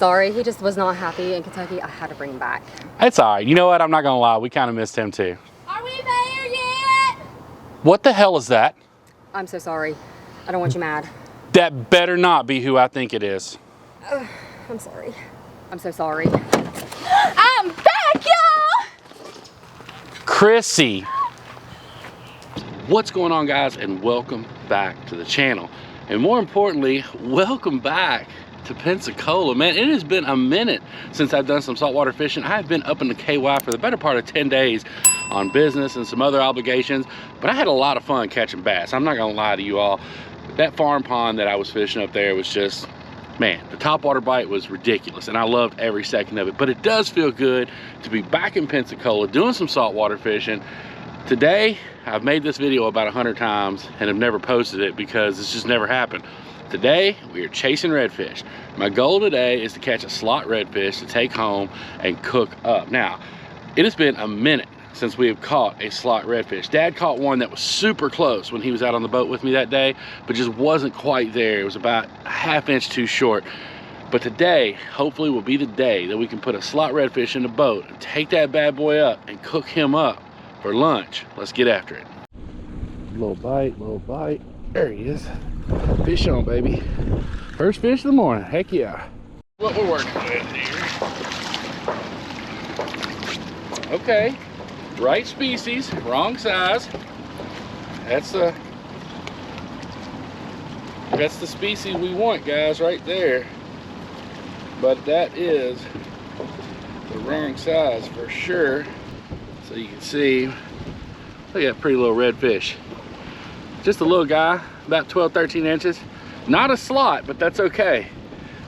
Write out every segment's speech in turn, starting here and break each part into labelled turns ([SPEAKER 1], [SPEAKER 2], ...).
[SPEAKER 1] sorry. He just was not happy in Kentucky. I had to bring him back.
[SPEAKER 2] It's all right. You know what? I'm not gonna lie. We kind of missed him too.
[SPEAKER 3] Are we there yet?
[SPEAKER 2] What the hell is that?
[SPEAKER 1] I'm so sorry. I don't want you mad.
[SPEAKER 2] That better not be who I think it is.
[SPEAKER 1] I'm sorry. I'm so sorry.
[SPEAKER 3] I'm back, y'all!
[SPEAKER 2] Chrissy. What's going on, guys, and welcome back to the channel. And more importantly, welcome back to Pensacola. Man, it has been a minute since I've done some saltwater fishing. I've been up in the KY for the better part of 10 days on business and some other obligations, but I had a lot of fun catching bass. I'm not gonna lie to you all. That farm pond that I was fishing up there was just, man, the topwater bite was ridiculous and I loved every second of it. But it does feel good to be back in Pensacola doing some saltwater fishing. Today, I've made this video about 100 times and have never posted it because it's just never happened. Today, we are chasing redfish. My goal today is to catch a slot redfish to take home and cook up. Now, it has been a minute since we have caught a slot redfish. Dad caught one that was super close when he was out on the boat with me that day, but just wasn't quite there. It was about a ½ inch too short. But today, hopefully will be the day that we can put a slot redfish in the boat and take that bad boy up and cook him up for lunch. Let's get after it. Little bite, little bite. There he is. Fish on, baby. First fish of the morning. Heck yeah. What we're working with here. Okay. Right species, wrong size. That's the species we want, guys, right there. But that is the wrong size for sure. So you can see, look at that pretty little redfish. Just a little guy, about 12, 13 inches. Not a slot, but that's okay.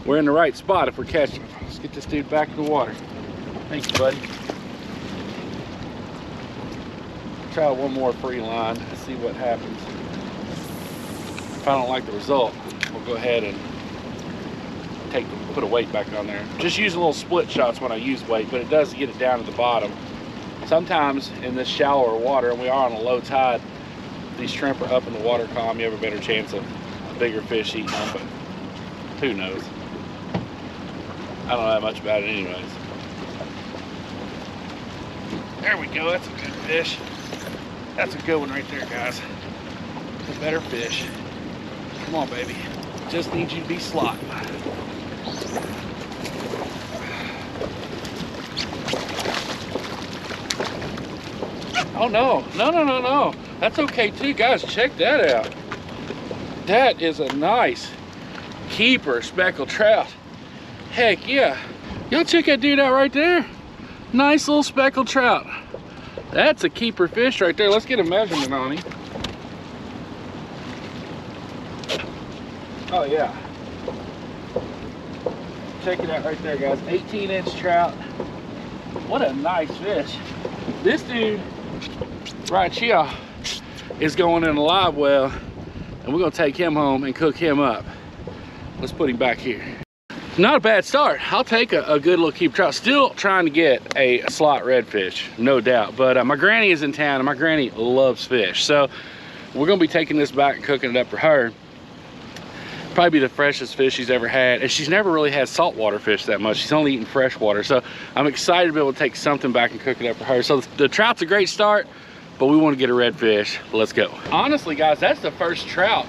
[SPEAKER 2] We're in the right spot if we're catching him. Let's get this dude back in the water. Thank you, buddy. Try one more free line, see what happens. If I don't like the result, we'll go ahead and put a weight back on there. Just using little split shots when I use weight, but it does get it down to the bottom. Sometimes in this shallower water, and we are on a low tide, these shrimp are up in the water column. You have a better chance of a bigger fish eating them, but who knows? I don't know that much about it anyways. There we go, that's a good fish. That's a good one right there, guys. A better fish. Come on, baby. Just need you to be slot. Oh no, no. That's okay too, guys. Check that out. That is a nice keeper speckled trout. Heck yeah. Y'all check that dude out right there. Nice little speckled trout. That's a keeper fish right there. Let's get a measurement on him. Oh yeah. Check it out right there, guys. 18-inch trout. What a nice fish. This dude right here is going in a live well, and we're gonna take him home and cook him up. Let's put him back here. Not a bad start. I'll take a good little keeper trout. Still trying to get a slot redfish, no doubt. But my granny is in town, and my granny loves fish. So we're gonna be taking this back and cooking it up for her. Probably be the freshest fish she's ever had. And she's never really had saltwater fish that much. She's only eaten freshwater. So I'm excited to be able to take something back and cook it up for her. So the trout's a great start, but we want to get a redfish. Let's go. Honestly, guys, that's the first trout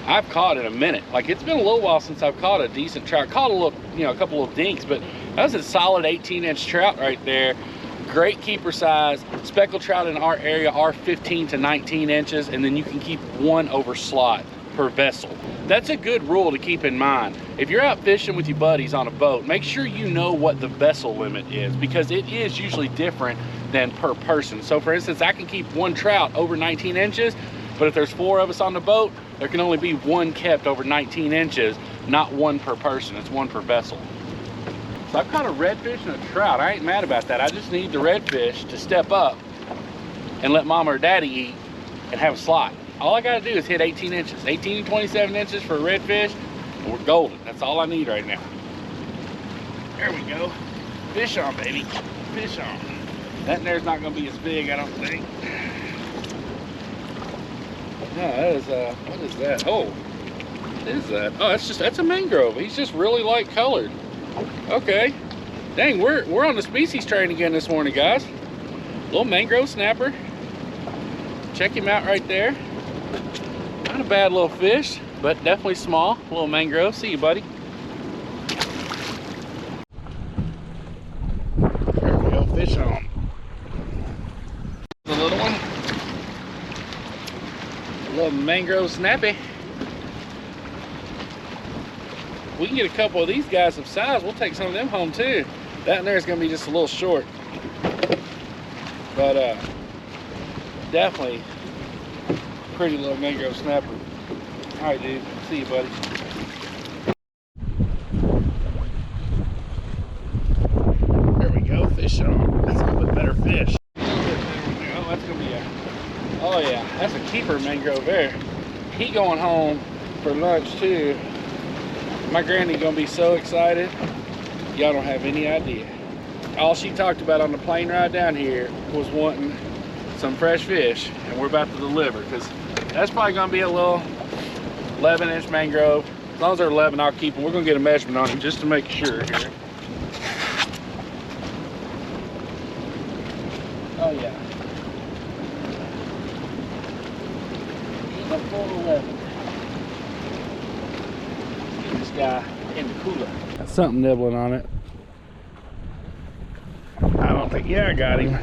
[SPEAKER 2] I've caught in a minute. Like, it's been a little while since I've caught a decent trout. Caught a little, a couple of dinks, but that was a solid 18-inch trout right there. Great keeper size. Speckled trout in our area are 15 to 19 inches, and then you can keep one over slot per vessel. That's a good rule to keep in mind. If you're out fishing with your buddies on a boat, make sure you know what the vessel limit is, because it is usually different than per person. So for instance, I can keep one trout over 19 inches, but if there's 4 of us on the boat, there can only be one kept over 19 inches, not one per person. It's one per vessel. So I've caught a redfish and a trout. I ain't mad about that. I just need the redfish to step up and let mama or daddy eat and have a slot. All I gotta do is hit 18 inches. 18 to 27 inches for a redfish, and we're golden. That's all I need right now. There we go. Fish on, baby. Fish on. That in there's not gonna be as big, I don't think. No, that is, what is that? Oh, what is that? Oh, that's a mangrove. He's just really light colored. Okay. Dang, we're on the species train again this morning, guys. Little mangrove snapper. Check him out right there. Not a bad little fish, but definitely small. Little mangrove. See you, buddy. There we go, fish on. The little one. A little mangrove snappy. We can get a couple of these guys of size. We'll take some of them home too. That in there is going to be just a little short. But definitely pretty little mangrove snapper. All right, dude. See you, buddy. There we go. Fish on. That's a little bit better fish. Oh, that's going to be a... Oh, yeah. That's a keeper mangrove there. He going home for lunch too. My granny gonna be so excited, y'all don't have any idea. All she talked about on the plane ride down here was wanting some fresh fish, and we're about to deliver, because that's probably gonna be a little 11-inch mangrove. As long as they're 11, I'll keep them. We're gonna get a measurement on them just to make sure here. Oh yeah. He's a full 11. This guy in the cooler. Got something nibbling on it. I don't think, yeah, I got him.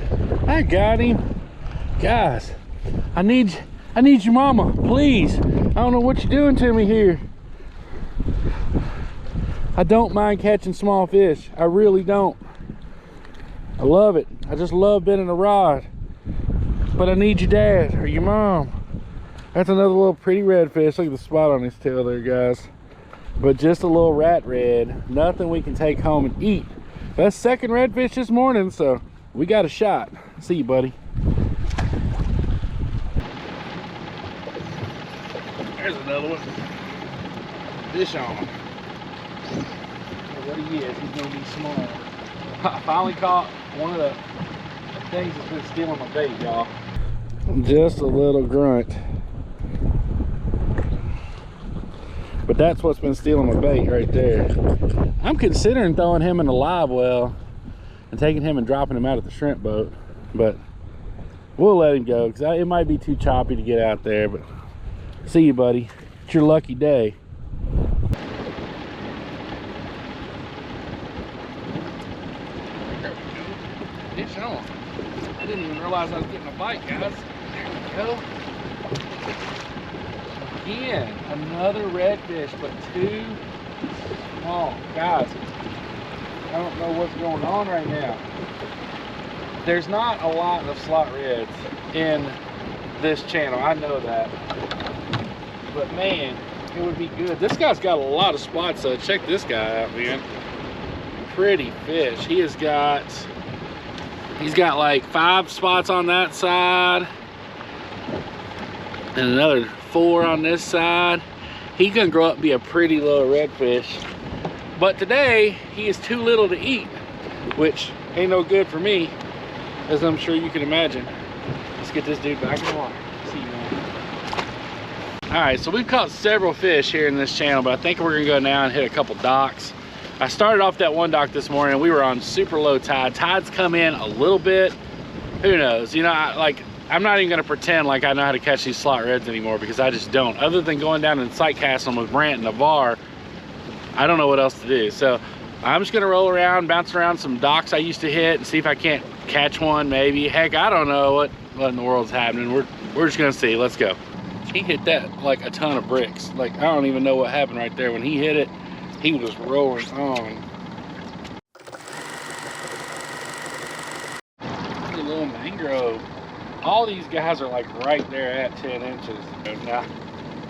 [SPEAKER 2] I got him. Guys, I need your mama, please. I don't know what you're doing to me here. I don't mind catching small fish. I really don't. I love it. I just love bending a rod. But I need your dad or your mom. That's another little pretty redfish. Look at the spot on his tail there, guys. But just a little rat red, nothing we can take home and eat. That's second redfish this morning, so we got a shot. See you, buddy. There's another one. Fish on him. What he is, he's gonna be small. I finally caught one of the things that's been stealing my bait, y'all. Just a little grunt. But that's what's been stealing my bait right there. I'm considering throwing him in a live well and taking him and dropping him out at the shrimp boat. But we'll let him go, because it might be too choppy to get out there. But see you, buddy. It's your lucky day. Fish on. I didn't even realize I was getting a bite, guys. There we go. Again, another redfish, but too small. Guys, I don't know what's going on right now. There's not a lot of slot reds in this channel, I know that. But man, it would be good. This guy's got a lot of spots, so check this guy out, man. Pretty fish. He's got like 5 spots on that side and another 4 on this side. He's gonna grow up and be a pretty little redfish, but today he is too little to eat, which ain't no good for me, as I'm sure you can imagine. Let's get this dude back in the water. See you, man. All right, so we've caught several fish here in this channel, but I think we're gonna go now and hit a couple docks. I started off that one dock this morning. We were on super low tide. Tide's come in a little bit. Who knows? You know, I'm not even gonna pretend like I know how to catch these slot reds anymore, because I just don't. Other than going down and sight casting them with Brant and Navarre, I don't know what else to do. So I'm just gonna roll around, bounce around some docks I used to hit and see if I can't catch one maybe. Heck, I don't know what in the world's happening. We're just gonna see. Let's go. He hit that like a ton of bricks. Like, I don't even know what happened right there. When he hit it, he was rolling on. A little mangrove. All these guys are like right there at 10 inches. Now,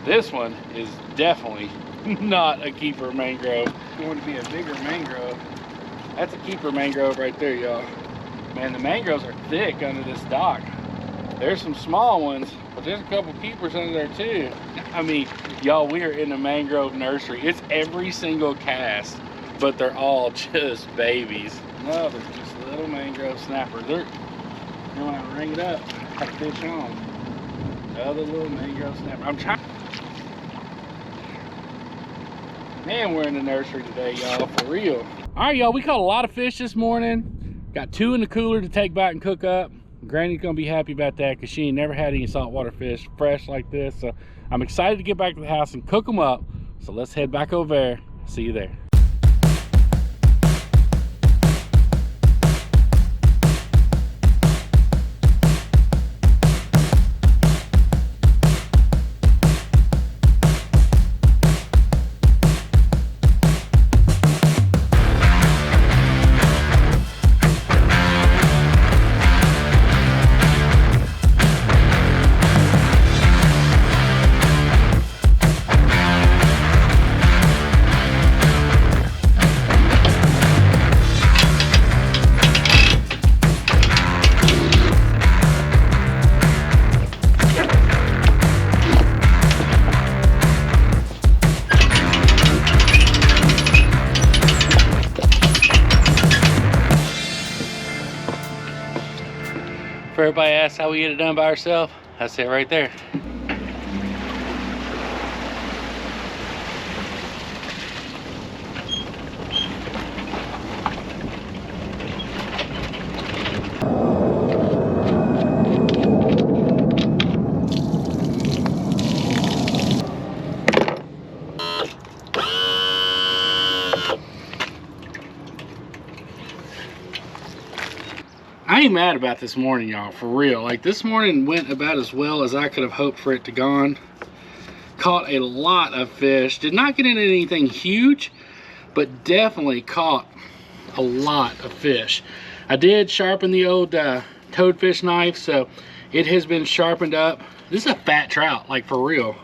[SPEAKER 2] this one is definitely not a keeper mangrove. It's going to be a bigger mangrove. That's a keeper mangrove right there, y'all. Man, the mangroves are thick under this dock. There's some small ones, but there's a couple keepers under there too. I mean, y'all, we are in a mangrove nursery. It's every single cast, but they're all just babies. No, they're just little mangrove snappers. They're gonna ring it up. Got fish on. Another little mangrove snapper. I'm trying. Man, we're in the nursery today, y'all, for real. All right, y'all, we caught a lot of fish this morning. Got 2 in the cooler to take back and cook up. Granny's gonna be happy about that because she ain't never had any saltwater fish fresh like this. So I'm excited to get back to the house and cook them up. So let's head back over there. See you there. For everybody asks how we get it done by ourselves, that's it right there. I ain't mad about this morning, y'all, for real. Like, this morning went about as well as I could have hoped for it to gone. Caught a lot of fish. Did not get into anything huge, but definitely caught a lot of fish. I did sharpen the old toadfish knife, so it has been sharpened up. This is a fat trout, like, for real.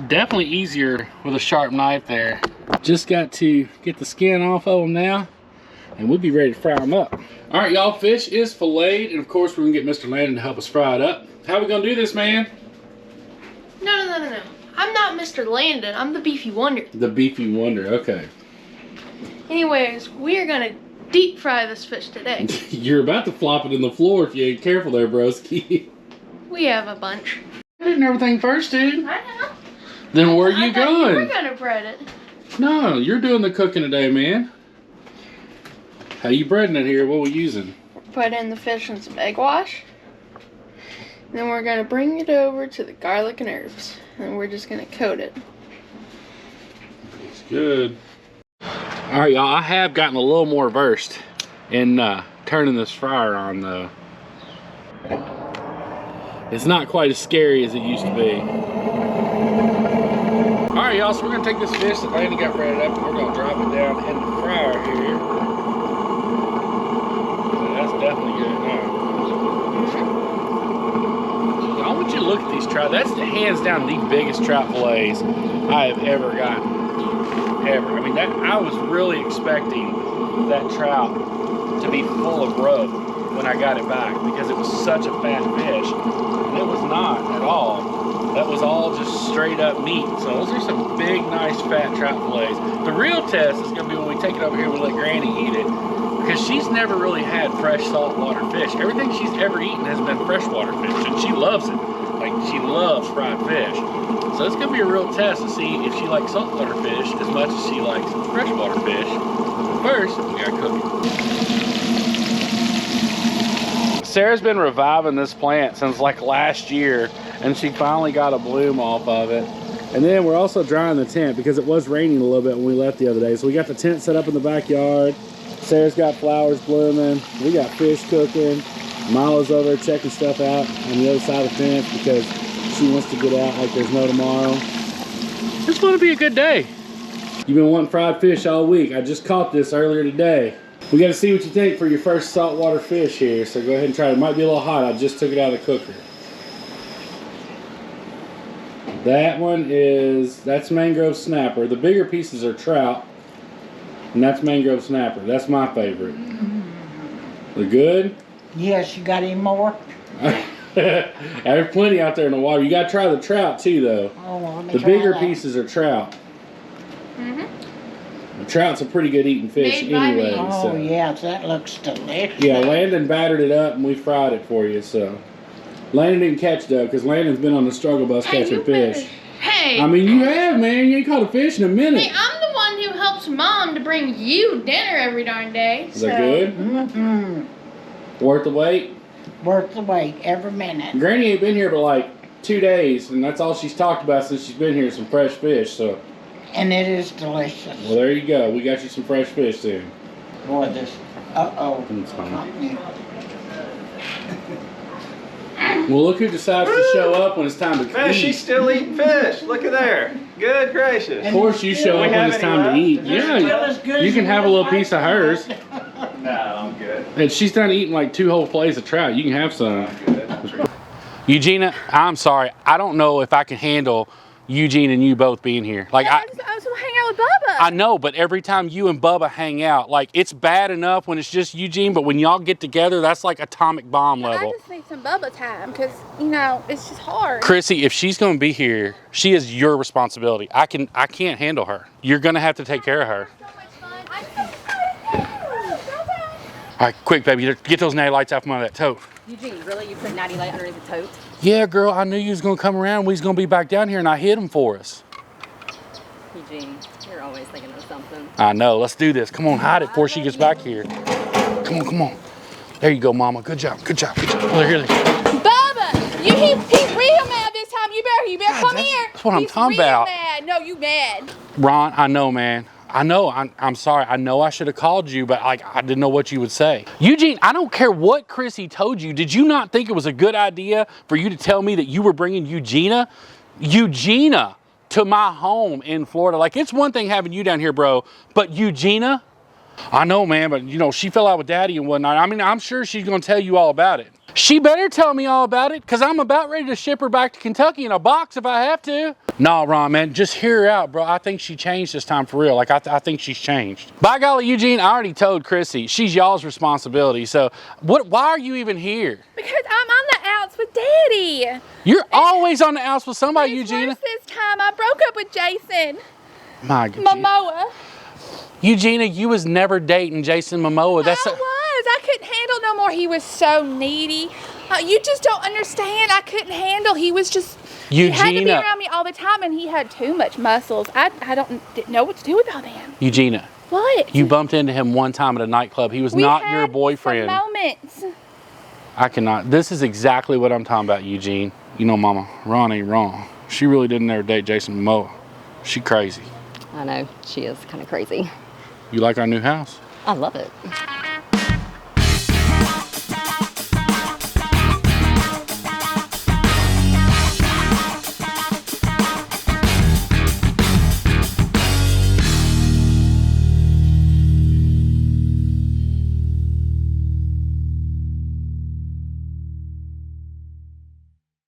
[SPEAKER 2] Definitely easier with a sharp knife there. Just got to get the skin off of them now, and we'll be ready to fry them up. All right, y'all, fish is filleted, and of course we're gonna get Mr. Landon to help us fry it up. How we gonna do this, man?
[SPEAKER 3] No. I'm not Mr. Landon. I'm the Beefy Wonder.
[SPEAKER 2] The Beefy Wonder, okay.
[SPEAKER 3] Anyways, we are gonna deep fry this fish today.
[SPEAKER 2] You're about to flop it in the floor if you ain't careful there, broski.
[SPEAKER 3] We have a bunch.
[SPEAKER 2] I did everything first, dude.
[SPEAKER 3] I know.
[SPEAKER 2] Then where you
[SPEAKER 3] I thought you were
[SPEAKER 2] going?
[SPEAKER 3] gonna bread it.
[SPEAKER 2] No, you're doing the cooking today, man. How you breading it here? What we using?
[SPEAKER 3] Put in the fish in some egg wash. Then we're gonna bring it over to the garlic and herbs. And we're just gonna coat it.
[SPEAKER 2] It's good. All right, y'all, I have gotten a little more versed in turning this fryer on, though. It's not quite as scary as it used to be. All right, y'all, so we're gonna take this fish that Landon got breaded up and we're gonna drop it down in the fryer here. So that's definitely good. I want you to look at these trout. That's hands down the biggest trout fillets I have ever gotten. Ever. I mean, that I was really expecting that trout to be full of growth when I got it back because it was such a fat fish. And it was not at all. That was all just straight up meat. So those are some big, nice, fat trout fillets. The real test is gonna be when we take it over here and we let Granny eat it, because she's never really had fresh saltwater fish. Everything she's ever eaten has been freshwater fish, and she loves it. Like, she loves fried fish. So it's gonna be a real test to see if she likes saltwater fish as much as she likes freshwater fish. First, we gotta cook it. Sarah's been reviving this plant since like last year, and she finally got a bloom off of it. And then we're also drying the tent because it was raining a little bit when we left the other day. So we got the tent set up in the backyard. Sarah's got flowers blooming. We got fish cooking. Milo's over there checking stuff out on the other side of the fence because she wants to get out like there's no tomorrow. It's going to be a good day. You've been wanting fried fish all week. I just caught this earlier today. We got to see what you think for your first saltwater fish here. So go ahead and try it. It might be a little hot. I just took it out of the cooker. That one that's mangrove snapper. The bigger pieces are trout. And that's mangrove snapper. That's my favorite. They're good?
[SPEAKER 4] Yes, you got any more?
[SPEAKER 2] There's plenty out there in the water. You got to try the trout too, though.
[SPEAKER 4] Oh, well, let me
[SPEAKER 2] The
[SPEAKER 4] try
[SPEAKER 2] bigger
[SPEAKER 4] that.
[SPEAKER 2] pieces are trout.
[SPEAKER 3] Mm-hmm.
[SPEAKER 2] The trout's a pretty good eating fish
[SPEAKER 3] Made by me.
[SPEAKER 2] anyway.
[SPEAKER 4] Oh,
[SPEAKER 2] so.
[SPEAKER 4] yes, that looks delicious.
[SPEAKER 2] Yeah, Landon battered it up and we fried it for you. So Landon didn't catch though, because Landon's been on the struggle bus catching fish.
[SPEAKER 3] Hey, Hey.
[SPEAKER 2] I mean, you have, man. You ain't caught a fish in a minute.
[SPEAKER 3] Hey, I'm the one who helps Mom to bring you dinner every darn day.
[SPEAKER 2] Is that good?
[SPEAKER 4] Mm-hmm.
[SPEAKER 2] Worth the wait?
[SPEAKER 4] Worth the wait every minute.
[SPEAKER 2] Granny ain't been here but like 2 days, and that's all she's talked about since she's been here, some fresh fish. So,
[SPEAKER 4] And it is delicious.
[SPEAKER 2] well, there you go. We got you some fresh fish then.
[SPEAKER 4] Boy, this,
[SPEAKER 2] That's fine.
[SPEAKER 4] company.
[SPEAKER 2] Well, look who decides to show up when it's time to
[SPEAKER 5] Man,
[SPEAKER 2] eat.
[SPEAKER 5] she's still eating fish. Look at there. Good gracious.
[SPEAKER 2] Of course, you show
[SPEAKER 5] We
[SPEAKER 2] up when
[SPEAKER 5] have
[SPEAKER 2] it's
[SPEAKER 5] any
[SPEAKER 2] time to
[SPEAKER 5] left?
[SPEAKER 2] eat.
[SPEAKER 4] Is it still
[SPEAKER 2] Yeah,
[SPEAKER 4] as good
[SPEAKER 2] you
[SPEAKER 4] as
[SPEAKER 2] can
[SPEAKER 4] it
[SPEAKER 2] have a
[SPEAKER 4] was
[SPEAKER 2] little piece of
[SPEAKER 4] last
[SPEAKER 2] hers.
[SPEAKER 4] night?
[SPEAKER 5] No, I'm good.
[SPEAKER 2] And she's done eating like 2 whole fillets of trout. You can have some.
[SPEAKER 5] I'm good.
[SPEAKER 2] Eugenia, I'm sorry. I don't know if I can handle Eugene and you both being here. Like
[SPEAKER 6] I was gonna hang out with Bubba.
[SPEAKER 2] I know, but every time you and Bubba hang out, like it's bad enough when it's just Eugene, but when y'all get together, that's like atomic bomb
[SPEAKER 6] I
[SPEAKER 2] level.
[SPEAKER 6] just need some Bubba time because it's just hard.
[SPEAKER 2] Chrissy, if she's gonna be here, she is your responsibility. I can't handle her. You're gonna have to take care of her.
[SPEAKER 6] So much fun. I'm so excited.
[SPEAKER 2] All right, quick, baby, get those natty lights out from under that tote.
[SPEAKER 1] Eugene, really? You put Natty Light under the tote?
[SPEAKER 2] Yeah, girl, I knew you was gonna come around. We was gonna be back down here, and I hid them for us.
[SPEAKER 1] Eugene, you're always thinking of something.
[SPEAKER 2] I know. Let's do this. Come on, hide it before she gets back here. Come on, come on. There you go, Mama. Good job, good job, good job. Oh, here they go.
[SPEAKER 6] Bubba, he's real mad this time. You better come here.
[SPEAKER 2] That's what I'm
[SPEAKER 6] He's
[SPEAKER 2] talking
[SPEAKER 6] real
[SPEAKER 2] about.
[SPEAKER 6] Mad. No, you mad.
[SPEAKER 2] Ron, I know, man. I know. I'm sorry. I know I should have called you, but like I didn't know what you would say. Eugene, I don't care what Chrissy told you. Did you not think it was a good idea for you to tell me that you were bringing Eugenia to my home in Florida? Like, it's one thing having you down here, bro, but Eugenia? I know, man, but you know, she fell out with Daddy and whatnot. I mean, I'm sure she's gonna tell you all about it. She better tell me all about it, because I'm about ready to ship her back to Kentucky in a box if I have to. Nah, Ron, man, just hear her out, bro. I think she changed this time for real. Like, I think she's changed. By golly, Eugene, I already told Chrissy, she's y'all's responsibility. So, why are you even here?
[SPEAKER 6] Because I'm on the outs with Daddy.
[SPEAKER 2] You're always on the outs with somebody,
[SPEAKER 6] It's
[SPEAKER 2] Eugenia.
[SPEAKER 6] worse this time. I broke up with Jason
[SPEAKER 2] My God.
[SPEAKER 6] Momoa.
[SPEAKER 2] Eugenia, you was never dating Jason Momoa.
[SPEAKER 6] I was. I couldn't handle no more. He was so needy. You just don't understand. I couldn't handle. He was just. He had to be
[SPEAKER 2] Eugenia.
[SPEAKER 6] around me all the time, and he had too much muscles. I didn't know what to do with all them.
[SPEAKER 2] Eugenia,
[SPEAKER 6] What?
[SPEAKER 2] you bumped into him one time at a nightclub. He was not your
[SPEAKER 6] had
[SPEAKER 2] boyfriend.
[SPEAKER 6] Some moments.
[SPEAKER 2] I cannot. This is exactly what I'm talking about, Eugene. You know, Mama, Ron ain't wrong. She really didn't ever date Jason Momoa. She crazy.
[SPEAKER 1] I know, she is kind of crazy.
[SPEAKER 2] You like our new house?
[SPEAKER 1] I love it.